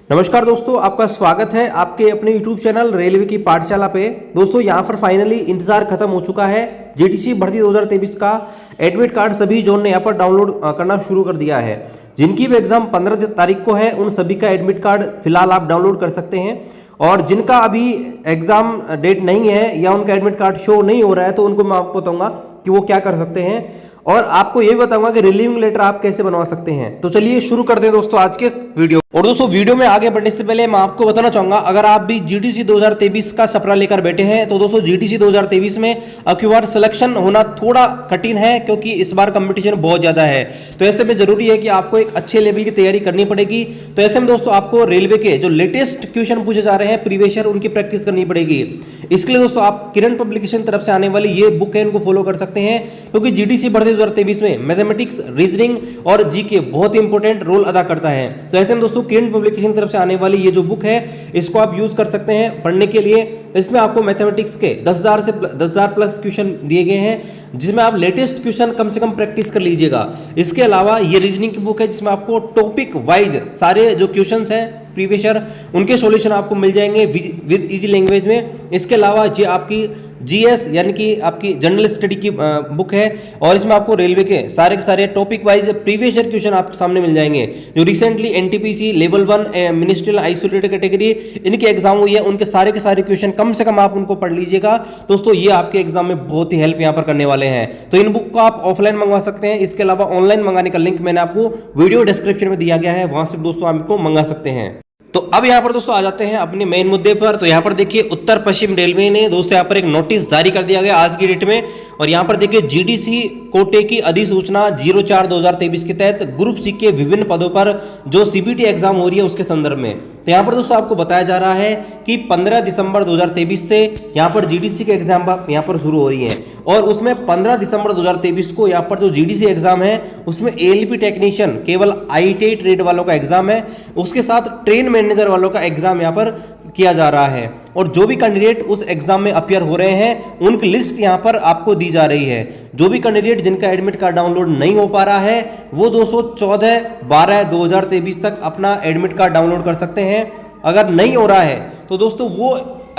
नमस्कार दोस्तों, आपका स्वागत है आपके अपने YouTube चैनल रेलवे की पाठशाला पे। दोस्तों यहाँ पर फाइनली इंतजार खत्म हो चुका है। जीटीसी भर्ती 2023 का एडमिट कार्ड सभी जोन ने यहाँ पर डाउनलोड करना शुरू कर दिया है। जिनकी भी एग्जाम 15 तारीख को है उन सभी का एडमिट कार्ड फिलहाल आप डाउनलोड कर सकते हैं, और जिनका अभी एग्जाम डेट नहीं है या उनका एडमिट कार्ड शो नहीं हो रहा है तो उनको मैं आपको बताऊंगा कि वो क्या कर सकते हैं, और आपको ये भी बताऊंगा कि रिलीविंग लेटर आप कैसे बनवा सकते हैं। तो चलिए शुरू करते हैं दोस्तों आज के इस वीडियो। और दोस्तों वीडियो में आगे बढ़ने से पहले मैं आपको बताना चाहूंगा, अगर आप भी जीटीसी 2023 का सपना लेकर बैठे हैं तो दोस्तों जीटीसी 2023 में अब की बार सिलेक्शन होना थोड़ा कठिन है, क्योंकि इस बार कंपटीशन बहुत ज्यादा है। तो ऐसे में जरूरी है कि आपको एक अच्छे लेवल की तैयारी करनी पड़ेगी। तो ऐसे में दोस्तों आपको रेलवे के जो लेटेस्ट क्वेश्चन पूछे जा रहे हैं प्रीवियस ईयर, उनकी प्रैक्टिस करनी पड़ेगी। इसके लिए दोस्तों आप किरण पब्लिकेशन तरफ से आने वाली ये बुक है, इनको फॉलो कर सकते हैं, क्योंकि जीटीसी भर्ती 2023 में मैथमेटिक्स, रीजनिंग और जीके बहुत ही इंपॉर्टेंट रोल अदा करता है। तो ऐसे में दोस्तों किरण पब्लिकेशन तरफ से आने वाली ये जो बुक है इसको आप यूज कर सकते हैं पढ़ने के लिए। इसमें आपको मैथमेटिक्स के 10,000 प्लस क्वेश्चन दिए गए हैं, जिसमें आप लेटेस्ट क्वेश्चन कम से कम प्रैक्टिस कर लीजिएगा। इसके अलावा ये रीजनिंग की बुक है, जिसमें आपको टॉपिक वाइज सारे जो क्वेश्चंस हैं प्रीवियस ईयर उनके सॉल्यूशन आपको मिल जाएंगे विद इजी लैंग्वेज में। इसके अलावा ये आपकी जीएस यानी कि आपकी जनरल स्टडी की बुक है, और इसमें आपको रेलवे के सारे topic wise previous year question आपके सामने मिल जाएंगे। जो recently NTPC level 1 ministerial isolated category इनके एग्जाम हुई है, उनके सारे के सारे क्वेश्चन कम से कम आप उनको पढ़ लीजिएगा। दोस्तों ये आपके एग्जाम में बहुत ही हेल्प यहाँ पर करने वाले हैं। तो इन बुक को आप ऑफलाइन मंगवा सकते हैं। इसके अलावा ऑनलाइन मंगाने का लिंक मैंने आपको वीडियो डिस्क्रिप्शन में दिया गया है, वहां से दोस्तों आप इनको मंगा सकते हैं। तो अब यहाँ पर दोस्तों आ जाते हैं अपने मेन मुद्दे पर। तो यहाँ पर देखिए उत्तर पश्चिम रेलवे ने दोस्तों यहाँ पर एक नोटिस जारी कर दिया गया आज की डेट में, और यहाँ पर देखिए जीडीसी कोटे की अधिसूचना 04/2023 के तहत ग्रुप सी के विभिन्न पदों पर जो सीबीटी एग्जाम हो रही है उसके संदर्भ में। तो यहाँ पर दोस्तों आपको बताया जा रहा है कि 15 दिसंबर 2023 से यहाँ पर जीडीसी के एग्जाम यहाँ पर शुरू हो रही है, और उसमें 15 दिसंबर 2023 को यहाँ पर जो जीडीसी एग्जाम है उसमें एएलपी टेक्नीशियन केवल आईटीआई ट्रेड वालों का एग्जाम है, उसके साथ ट्रेन मैनेजर वालों का एग्जाम यहाँ पर किया जा रहा है। और जो भी कैंडिडेट उस एग्जाम में अपीयर हो रहे हैं उनकी लिस्ट यहाँ पर आपको दी जा रही है। जो भी कैंडिडेट जिनका एडमिट कार्ड डाउनलोड नहीं हो पा रहा है वो दोस्तों 14/12/2023 तक अपना एडमिट कार्ड डाउनलोड कर सकते हैं। अगर नहीं हो रहा है तो दोस्तों वो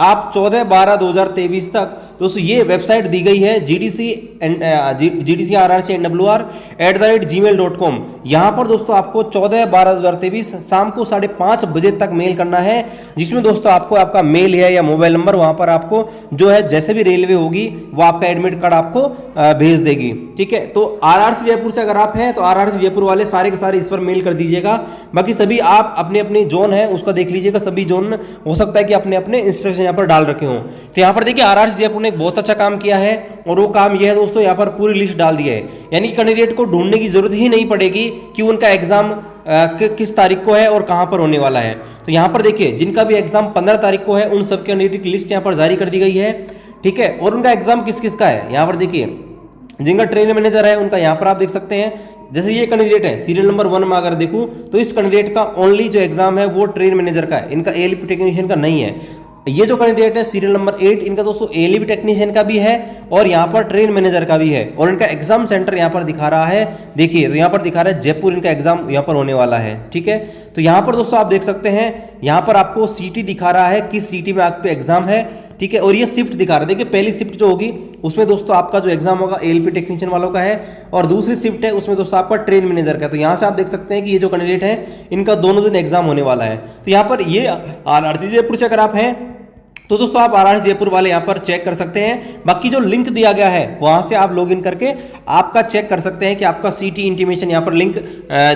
आप 14/12/2023 तक दोस्तों ये वेबसाइट दी गई है GDCRRCNWR@gmail.com। यहाँ पर दोस्तों आपको 14/12/2023 शाम को 5:30 बजे तक मेल करना है, जिसमें दोस्तों आपको आपका मेल है या मोबाइल नंबर वहाँ पर आपको जो है जैसे भी रेलवे होगी वो आपका एडमिट कार्ड आपको भेज देगी। ठीक है, तो RRC जयपुर से अगर आप हैं तो RRC जयपुर वाले सारे के सारे इस पर मेल कर दीजिएगा। बाकी सभी आप अपनी अपनी जोन है उसका देख लीजिएगा। सभी जोन हो सकता है कि अपने अपने इंस्ट्रक्शन यहाँ पर डाल रखे हों। तो यहाँ पर देखिए RRC जयपुर ने एक बहुत अच्छा काम किया है, और वो काम यह है दोस्तों यहाँ पर पूरी लिस्ट डाल दी है, यानी कैंडिडेट को ढूंढने की जरूरत ही नहीं पड़ेगी कि उनका एग्जाम किस तारीख को है और कहां पर होने वाला है। तो यहाँ पर देखिए जिनका भी एग्जाम 15 तारीख को है उन सब कैंडिडेट की लिस्ट यहाँ पर जारी कर दी गई है। ठीक है, और उनका एग्जाम किस किस का है यहाँ पर देखिए, जिनका ट्रेन मैनेजर है उनका यहाँ पर आप देख सकते हैं। जैसे ये कैंडिडेट है सीरियल नंबर 1 में अगर देखूं तो इस कैंडिडेट का ओनली जो एग्जाम है वो ट्रेन मैनेजर का है, इनका एएलपी टेक्नीशियन का नहीं है। ये जो कैंडिडेट है सीरियल नंबर 8, इनका दोस्तों एएलपी टेक्नीशियन का भी है और यहाँ पर ट्रेन मैनेजर का भी है, और इनका एग्जाम सेंटर यहाँ पर दिखा रहा है। देखिए तो यहाँ पर दिखा रहा है जयपुर, इनका एग्जाम यहाँ पर होने वाला है। ठीक है, तो यहाँ पर दोस्तों आप देख सकते हैं यहाँ पर आपको सिटी दिखा रहा है किस सिटी में आपके एग्जाम है। ठीक है, और ये शिफ्ट दिखा रहा है। देखिए पहली शिफ्ट जो होगी उसमें दोस्तों आपका जो एग्जाम होगा एएलपी टेक्नीशियन वालों का है, और दूसरी शिफ्ट है उसमें दोस्तों आपका ट्रेन मैनेजर का है। तो यहाँ से आप देख सकते हैं कि ये जो कैंडिडेट है इनका दोनों दिन एग्जाम होने वाला है। तो यहाँ पर ये RRC जयपुर से अगर आप हैं तो दोस्तों आप RRC जयपुर वाले यहाँ पर चेक कर सकते हैं। बाकी जो लिंक दिया गया है वहां से आप लॉगिन करके आपका चेक कर सकते हैं कि आपका सीटी इंटीमेशन यहाँ पर लिंक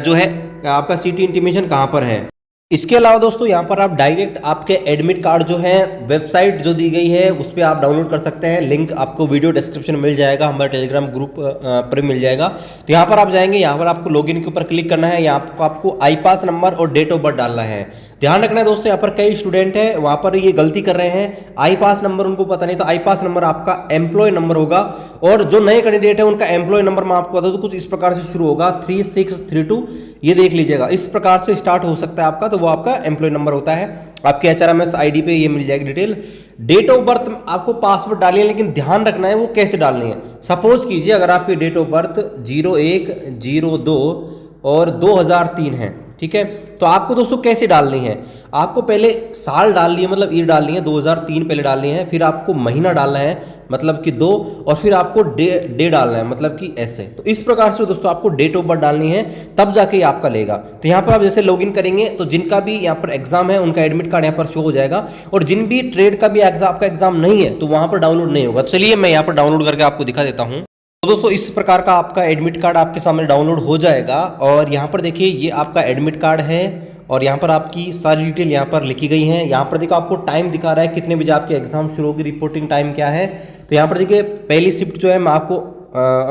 जो है आपका सीटी इंटीमेशन कहाँ पर है। इसके अलावा दोस्तों यहाँ पर आप डायरेक्ट आपके एडमिट कार्ड जो है वेबसाइट जो दी गई है उस पर आप डाउनलोड कर सकते हैं। लिंक आपको वीडियो डिस्क्रिप्शन में मिल जाएगा, हमारे टेलीग्राम ग्रुप पर मिल जाएगा। तो यहाँ पर आप जाएंगे, यहाँ पर आपको लॉगिन के ऊपर क्लिक करना है, यहाँ आपको आई पास नंबर और डेट ऑफ बर्थ डालना है। ध्यान रखना है दोस्तों, यहाँ पर कई स्टूडेंट हैं वहाँ पर ये गलती कर रहे हैं, आई पास नंबर उनको पता नहीं। तो आई पास नंबर आपका एम्प्लॉय नंबर होगा, और जो नए कैंडिडेट है उनका एम्प्लॉय नंबर मैं आपको बता दूं कुछ इस प्रकार से शुरू होगा 3632। ये देख लीजिएगा, इस प्रकार से स्टार्ट हो सकता है आपका, तो वो आपका एम्प्लॉय नंबर होता है। आपके HRMS ID पे ये मिल जाएगी डिटेल। डेट ऑफ बर्थ आपको पासवर्ड डालिए, लेकिन ध्यान रखना है वो कैसे डालनी है। सपोज कीजिए अगर आपकी डेट ऑफ बर्थ 01/02 और 2003 है, ठीक है। तो आपको दोस्तों कैसे डालनी है, आपको पहले साल डालनी है, मतलब ईयर डालनी है 2003 पहले डालनी है, फिर आपको महीना डालना है मतलब कि 2, और फिर आपको डे डालना है मतलब कि ऐसे। तो इस प्रकार से दोस्तों आपको डेट ऑफ बर्थ डालनी है, तब जाके ये आपका लेगा। तो यहाँ पर आप जैसे लॉगिन करेंगे तो जिनका भी यहाँ पर एग्जाम है उनका एडमिट कार्ड यहाँ पर शो हो जाएगा, और जिन भी ट्रेड का भी आपका एग्जाम नहीं है तो वहाँ पर डाउनलोड नहीं होगा। चलिए मैं यहाँ पर डाउनलोड करके आपको दिखा देता हूँ। तो दोस्तों इस प्रकार का आपका एडमिट कार्ड आपके सामने डाउनलोड हो जाएगा, और यहाँ पर देखिए ये आपका एडमिट कार्ड है, और यहाँ पर आपकी सारी डिटेल यहाँ पर लिखी गई है। यहाँ पर देखो आपको टाइम दिखा रहा है कितने बजे आपके एग्जाम शुरू होगी, रिपोर्टिंग टाइम क्या है। तो यहाँ पर देखिए पहली शिफ्ट जो है मैं आपको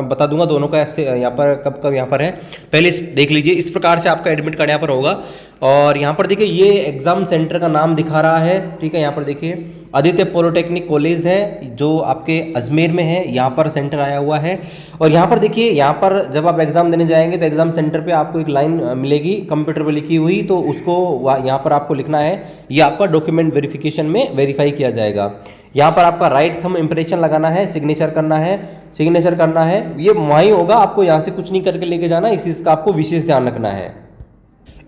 बता दूंगा दोनों का, ऐसे यहाँ पर कब कब यहाँ पर है पहले देख लीजिए। इस प्रकार से आपका एडमिट कार्ड यहाँ पर होगा, और यहाँ पर देखिए ये एग्जाम सेंटर का नाम दिखा रहा है, ठीक है। यहाँ पर देखिए आदित्य पॉलिटेक्निक कॉलेज है जो आपके अजमेर में है, यहाँ पर सेंटर आया हुआ है। और यहाँ पर देखिए यहाँ पर जब आप एग्जाम देने जाएंगे तो एग्जाम सेंटर पे आपको एक लाइन मिलेगी कंप्यूटर पे लिखी हुई, तो उसको यहाँ पर आपको लिखना है, ये आपका डॉक्यूमेंट वेरिफिकेशन में वेरीफाई किया जाएगा। यहाँ पर आपका राइट थंब इंप्रेशन लगाना है, सिग्नेचर करना है, ये वहीं होगा, आपको यहाँ से कुछ नहीं करके लेके जाना, इस चीज़ का आपको विशेष ध्यान रखना है।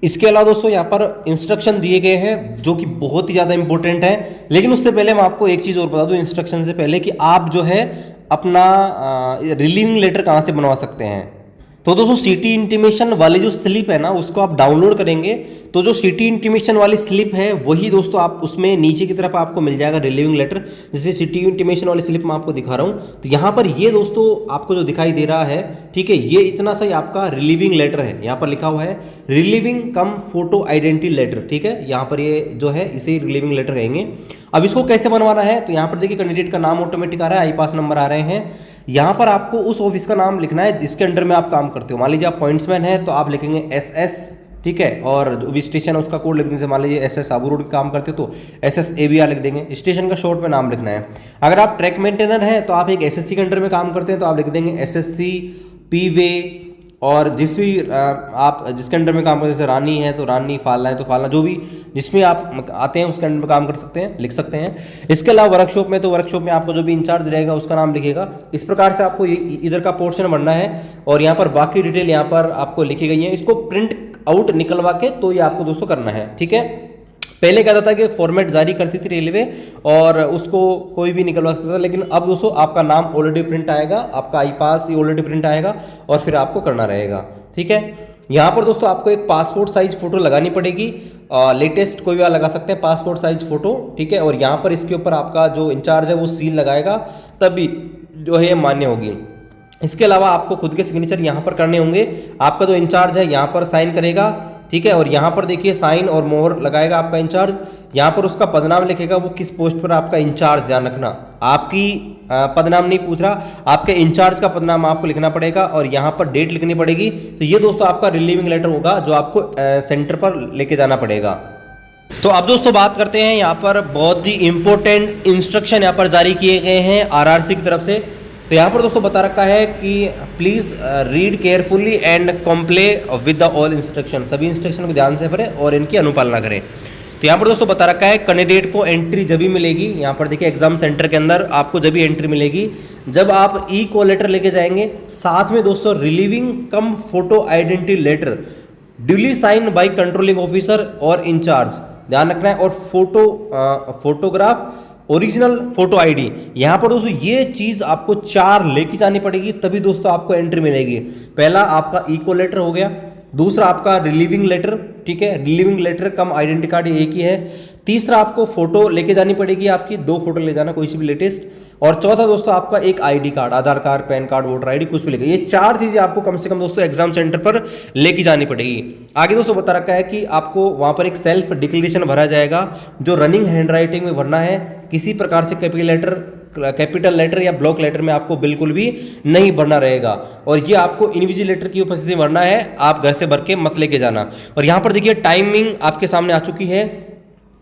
इसके अलावा दोस्तों यहाँ पर इंस्ट्रक्शन दिए गए हैं जो कि बहुत ही ज़्यादा इंपॉर्टेंट है, लेकिन उससे पहले मैं आपको एक चीज़ और बता दूँ इंस्ट्रक्शन से पहले, कि आप जो है अपना रिलीविंग लेटर कहाँ से बनवा सकते हैं। तो दोस्तों सिटी इंटीमेशन वाली जो स्लिप है ना उसको आप डाउनलोड करेंगे, तो जो सिटी इंटीमेशन वाली स्लिप है वही दोस्तों आप उसमें नीचे की तरफ आपको मिल जाएगा रिलीविंग लेटर। जैसे सिटी इंटीमेशन वाली स्लिप मैं आपको दिखा रहा हूँ, तो यहाँ पर ये दोस्तों आपको जो दिखाई दे रहा है, ठीक है, ये इतना सा ही आपका रिलीविंग लेटर है। यहाँ पर लिखा हुआ है relieving cum photo identity letter, ठीक है, यहाँ पर ये जो है इसे रिलीविंग लेटर कहेंगे। अब इसको कैसे बनवाना है, तो यहाँ पर देखिए कैंडिडेट का नाम ऑटोमेटिक आ रहा है, आई पास नंबर आ रहे हैं। यहाँ पर आपको उस ऑफिस का नाम लिखना है जिसके अंडर में आप काम करते हो। मान लीजिए आप पॉइंट्समैन है तो आप लिखेंगे SS, ठीक है, और जो भी स्टेशन है उसका कोड लिख देंगे। मान लीजिए SS आबू रोड काम करते हो तो SS ABR लिख देंगे, स्टेशन का शॉर्ट में नाम लिखना है। अगर आप ट्रैक मेंटेनर है तो आप एक SSC के अंडर में काम करते हैं तो आप लिख देंगे SSC पीवे, और जिस भी आप जिसके अंडर में काम करते हैं, जैसे रानी है तो रानी, फालना है तो फालना, जो भी जिसमें आप आते हैं उसके अंडर में काम कर सकते हैं, लिख सकते हैं। इसके अलावा वर्कशॉप में तो वर्कशॉप में आपको जो भी इंचार्ज रहेगा उसका नाम लिखेगा। इस प्रकार से आपको इधर का पोर्शन बनना है, और यहाँ पर बाकी डिटेल यहाँ पर आपको लिखी गई है। इसको प्रिंट आउट निकलवा के तो ये आपको दोस्तों करना है, ठीक है। पहले कहता था कि फॉर्मेट जारी करती थी रेलवे और उसको कोई भी निकलवा सकता था, लेकिन अब दोस्तों आपका नाम ऑलरेडी प्रिंट आएगा, आपका आई पास ये ऑलरेडी प्रिंट आएगा, और फिर आपको करना रहेगा, ठीक है। यहाँ पर दोस्तों आपको एक पासपोर्ट साइज फोटो लगानी पड़ेगी, लेटेस्ट कोई भी आप लगा सकते हैं पासपोर्ट साइज फोटो, ठीक है। और यहाँ पर इसके ऊपर आपका जो इंचार्ज है वो सील लगाएगा, तभी जो है मान्य होगी। इसके अलावा आपको खुद के सिग्नेचर यहाँ पर करने होंगे, आपका जो इंचार्ज है यहाँ पर साइन करेगा, ठीक है, और यहाँ पर देखिए साइन और मोहर लगाएगा आपका इंचार्ज। यहाँ पर उसका पदनाम लिखेगा, वो किस पोस्ट पर आपका इंचार्ज, ध्यान रखना आपकी पदनाम नहीं पूछ रहा, आपके इंचार्ज का पदनाम आपको लिखना पड़ेगा, और यहाँ पर डेट लिखनी पड़ेगी। तो ये दोस्तों आपका रिलीविंग लेटर होगा जो आपको सेंटर पर लेके जाना पड़ेगा। तो अब दोस्तों बात करते हैं, यहाँ पर बहुत ही इंपॉर्टेंट इंस्ट्रक्शन यहाँ पर जारी किए गए हैं RRC की तरफ से। तो यहाँ पर दोस्तों बता रखा है कि please read carefully and comply with the all instruction, सभी इंस्ट्रक्शन को ध्यान से पढ़ें और इनकी अनुपालना करें। तो यहाँ पर दोस्तों बता रखा है कैंडिडेट को एंट्री जब भी मिलेगी, यहाँ पर देखिए एग्जाम सेंटर के अंदर आपको जब भी एंट्री मिलेगी जब आप कॉल लेटर लेके जाएंगे, साथ में दोस्तों relieving cum photo identity letter duly sign by controlling officer और इंचार्ज, ध्यान रखना है, और फोटोग्राफ ओरिजिनल फोटो आईडी। यहाँ पर दोस्तों ये चीज आपको 4 लेके जानी पड़ेगी, तभी दोस्तों आपको एंट्री मिलेगी। पहला आपका कॉल लेटर हो गया, दूसरा आपका रिलीविंग लेटर, ठीक है, रिलीविंग लेटर कम आइडेंटिटी कार्ड एक ही है। तीसरा आपको फोटो लेके जानी पड़ेगी, आपकी 2 फोटो ले जाना कोई सी भी लेटेस्ट, और चौथा दोस्तों आपका एक ID card, Aadhaar card, PAN card, voter ID, कुछ भी लेके, ये 4 चीजें आपको कम से कम दोस्तों एग्जाम सेंटर पर लेके जानी पड़ेगी। आगे दोस्तों बता रखा है कि आपको वहां पर एक सेल्फ डिक्लेरेशन भरा जाएगा जो रनिंग हैंडराइटिंग में भरना है, किसी प्रकार से कैपिटल लेटर या ब्लॉक लेटर में आपको बिल्कुल भी नहीं भरना रहेगा, और ये आपको इन्विजिलेटर की उपस्थिति में भरना है, आप घर से भर के मत लेके जाना। और यहाँ पर देखिए टाइमिंग आपके सामने आ चुकी है,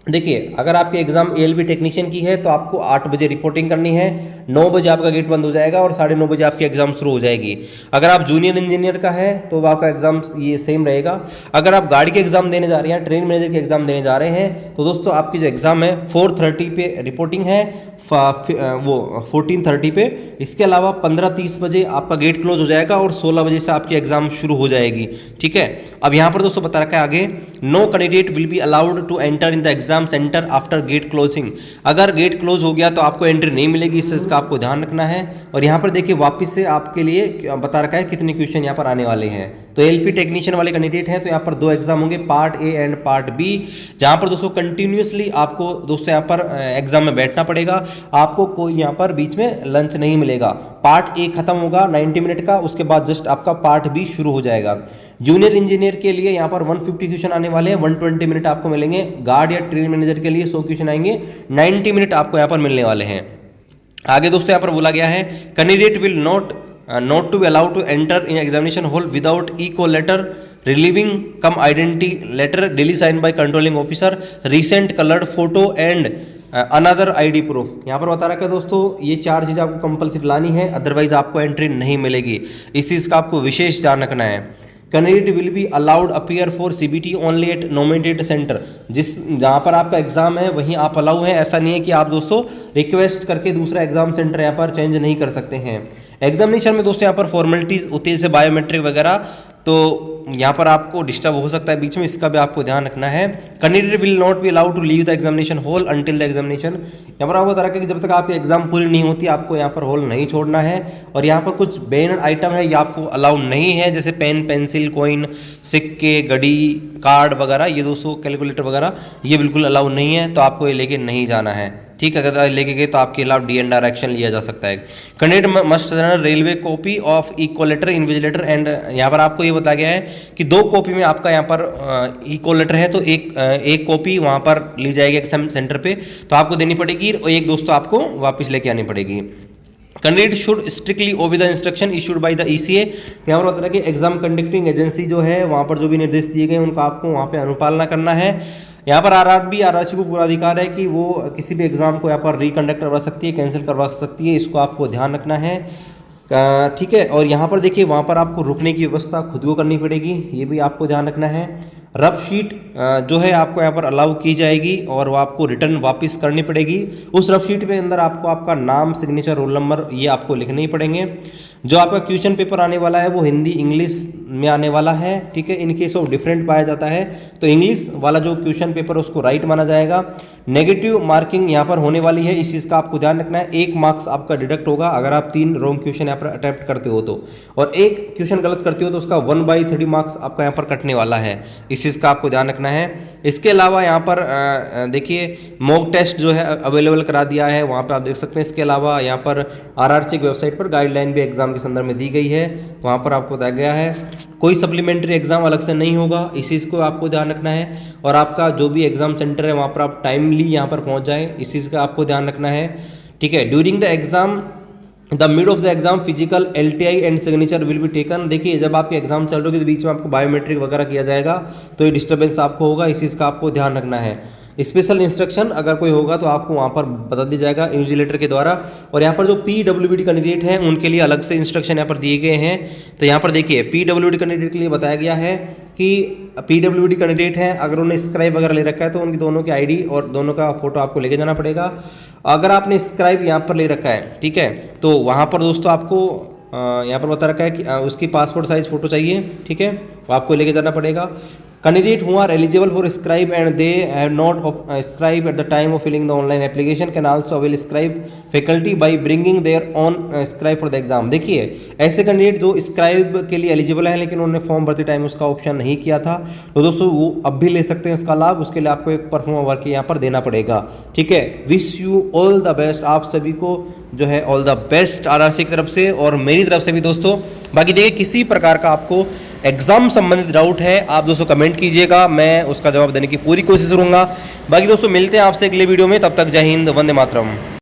देखिए, अगर आपके एग्जाम एएलबी टेक्नीशियन की है तो आपको 8 बजे रिपोर्टिंग करनी है, 9 बजे आपका गेट बंद हो जाएगा और 9:30 बजे आपकी एग्जाम शुरू हो जाएगी। अगर आप जूनियर इंजीनियर का है तो आपका एग्जाम ये सेम रहेगा। अगर आप गाड़ी के एग्जाम देने जा रहे हैं, ट्रेन मैनेजर के एग्जाम देने जा रहे हैं, तो दोस्तों आपकी जो एग्जाम है 4:30 पे रिपोर्टिंग है, वो 14:30 पे। इसके अलावा 15:30 बजे आपका गेट क्लोज हो जाएगा और 16 बजे से आपकी एग्जाम शुरू हो जाएगी। ठीक है, अब यहाँ पर दोस्तों बता रखा है आगे, no candidate will be allowed to enter in the exam centre after gate closing. अगर गेट क्लोज हो गया तो आपको एंट्री नहीं मिलेगी, इसका आपको ध्यान रखना है। और यहाँ पर देखिए वापस से आपके लिए बता रखा है कितने क्वेश्चन यहाँ पर आने वाले हैं। तो एलपी टेक्नीशियन वाले कैंडिडेट हैं तो यहाँ पर 2 एग्जाम होंगे, part A and part B, जहाँ पर दोस्तों कंटिन्यूसली आपको दोस्तों यहाँ पर एग्जाम में बैठना पड़ेगा। आपको कोई यहाँ पर बीच में लंच नहीं मिलेगा। पार्ट ए खत्म होगा 90 मिनट का, उसके बाद जस्ट आपका पार्ट बी शुरू हो जाएगा। जूनियर इंजीनियर के लिए यहाँ पर 150 क्वेश्चन आने वाले हैं, 120 मिनट आपको मिलेंगे। गार्ड या ट्रेन मैनेजर के लिए 100 क्वेश्चन आएंगे, 90 मिनट आपको यहाँ पर मिलने वाले हैं। आगे दोस्तों यहाँ पर बोला गया है, candidate will not to be allowed to enter in examination hall without eco letter relieving cum identity letter duly sign by controlling officer, recent coloured photo and another ID proof. यहाँ पर बता रखा है दोस्तों ये 4 चीज़ आपको कंपलसरी लानी है, अदरवाइज आपको एंट्री नहीं मिलेगी। इस चीज़ का आपको विशेष ध्यान रखना है। Candidate will be allowed appear for CBT only at nominated centre. जहाँ पर आपका एग्जाम है वहीं आप अलाउ हैं, ऐसा नहीं है कि आप दोस्तों रिक्वेस्ट करके दूसरा एग्जाम सेंटर यहाँ पर चेंज नहीं कर सकते हैं। एग्जामिनेशन में दोस्तों यहाँ पर फॉर्मेलिटीज़ होती है जैसे बायोमेट्रिक वगैरह, तो यहाँ पर आपको डिस्टर्ब हो सकता है बीच में, इसका भी आपको ध्यान रखना है। Candidate will not be allowed to leave the examination hall until the examination. यहाँ पर आपको बता रखा है कि जब तक आपकी एग्जाम पूरी नहीं होती आपको यहाँ पर हॉल नहीं छोड़ना है। और यहाँ पर कुछ बैन आइटम है ये आपको अलाउ नहीं है, जैसे पेन, पेंसिल, कॉइन, सिक्के, घड़ी, कार्ड वगैरह, ये दोस्तों कैलकुलेटर वगैरह ये बिल्कुल अलाउ नहीं है, तो आपको ये लेके नहीं जाना है। ठीक है, अगर लेके गए तो आपके खिलाफ DNR एक्शन लिया जा सकता है। Candidate must railway copy of eco letter, invigilator and, यहाँ पर आपको ये बताया गया है कि 2 कॉपी में आपका यहाँ पर इको लेटर है तो एक कॉपी वहाँ पर ली जाएगी एग्जाम सेंटर पे, तो आपको देनी पड़ेगी और एक दोस्तों आपको वापस लेके आनी पड़ेगी। Candidate should strictly obey the instruction issued by the ECA। यहाँ पर होता है कि एग्जाम कंडक्टिंग एजेंसी जो है वहाँ पर जो भी निर्देश दिए गए उनका आपको वहाँ पे अनुपालना करना है। यहाँ पर RRC को पूरा अधिकार है कि वो किसी भी एग्जाम को यहाँ पर रिकंडक्ट करवा सकती है, कैंसिल करवा सकती है, इसको आपको ध्यान रखना है। ठीक है, और यहाँ पर देखिए वहाँ पर आपको रुकने की व्यवस्था खुद को करनी पड़ेगी, ये भी आपको ध्यान रखना है। रफ शीट जो है आपको यहाँ पर अलाउ की जाएगी और वो आपको रिटर्न वापस करनी पड़ेगी। उस रफ शीट पे अंदर आपको आपका नाम, सिग्नेचर, रोल नंबर ये आपको लिखने ही पड़ेंगे। जो आपका क्वेश्चन पेपर आने वाला है वो हिंदी इंग्लिश में आने वाला है। ठीक है, इन केस ऑफ डिफरेंट पाया जाता है तो इंग्लिश वाला जो क्वेश्चन पेपर उसको राइट माना जाएगा। नेगेटिव मार्किंग यहाँ पर होने वाली है, इस चीज़ का आपको ध्यान रखना है। 1 मार्क्स आपका डिडक्ट होगा अगर आप 3 रॉन्ग क्वेश्चन यहाँ पर अटेम्प्ट करते हो तो, और 1 क्वेश्चन गलत करते हो तो उसका 1/3 मार्क्स आपका यहाँ पर कटने वाला है, इस चीज़ का आपको ध्यान रखना है। इसके अलावा यहाँ पर देखिए मॉक टेस्ट जो है अवेलेबल करा दिया है, वहाँ पर आप देख सकते हैं। इसके अलावा यहाँ पर RRC की वेबसाइट पर गाइडलाइन भी एग्जाम के संदर्भ में दी गई है, वहाँ पर आपको बताया गया है कोई सप्लीमेंट्री एग्जाम अलग से नहीं होगा, इस चीज़ को आपको ध्यान रखना है। और आपका जो भी एग्जाम सेंटर है वहाँ पर आप टाइमली यहाँ पर पहुँच जाए, इस चीज़ का आपको ध्यान रखना है। ठीक है, during the exam the mid of the exam physical LTI and signature will be taken. देखिए जब आपके एग्जाम चल रहे हो तो बीच में आपको बायोमेट्रिक वगैरह किया जाएगा तो ये डिस्टर्बेंस आपको होगा, इस चीज़ का आपको ध्यान रखना है। स्पेशल इंस्ट्रक्शन अगर कोई होगा तो आपको वहाँ पर बता दिया जाएगा इन्विजिलेटर के द्वारा। और यहाँ पर जो PWD कैंडिडेट हैं उनके लिए अलग से इंस्ट्रक्शन यहाँ पर दिए गए हैं। तो यहाँ पर देखिए PWD कैंडिडेट के लिए बताया गया है कि PWD कैंडिडेट हैं अगर उन्हें स्क्राइब वगैरह ले रखा है तो उनकी दोनों की ID और दोनों का फोटो आपको लेके जाना पड़ेगा। अगर आपने स्क्राइब यहाँ पर ले रखा है, ठीक है, तो वहाँ पर दोस्तों आपको यहाँ पर बता रखा है कि उसकी पासपोर्ट साइज फोटो चाहिए। ठीक है, आपको लेके जाना पड़ेगा। Candidate who are eligible for scribe and they have not scribe at the time of filling the online application can also avail scribe faculty by bringing their own scribe for the exam। देखिए ऐसे candidate जो scribe के लिए eligible है लेकिन उन्होंने form भरते time उसका ऑप्शन नहीं किया था तो दोस्तों वो अब भी ले सकते हैं इसका लाभ। उसके लिए आपको एक परफॉर्म वर्क यहाँ पर देना पड़ेगा। ठीक है, wish you all the best, आप सभी को जो है ऑल द बेस्ट RRC की तरफ से और मेरी तरफ से भी दोस्तों। बाकी देखिए किसी प्रकार का आपको एग्जाम संबंधित डाउट है आप दोस्तों कमेंट कीजिएगा, मैं उसका जवाब देने की पूरी कोशिश करूंगा। बाकी दोस्तों मिलते हैं आपसे अगले वीडियो में, तब तक जय हिंद, वंदे मातरम।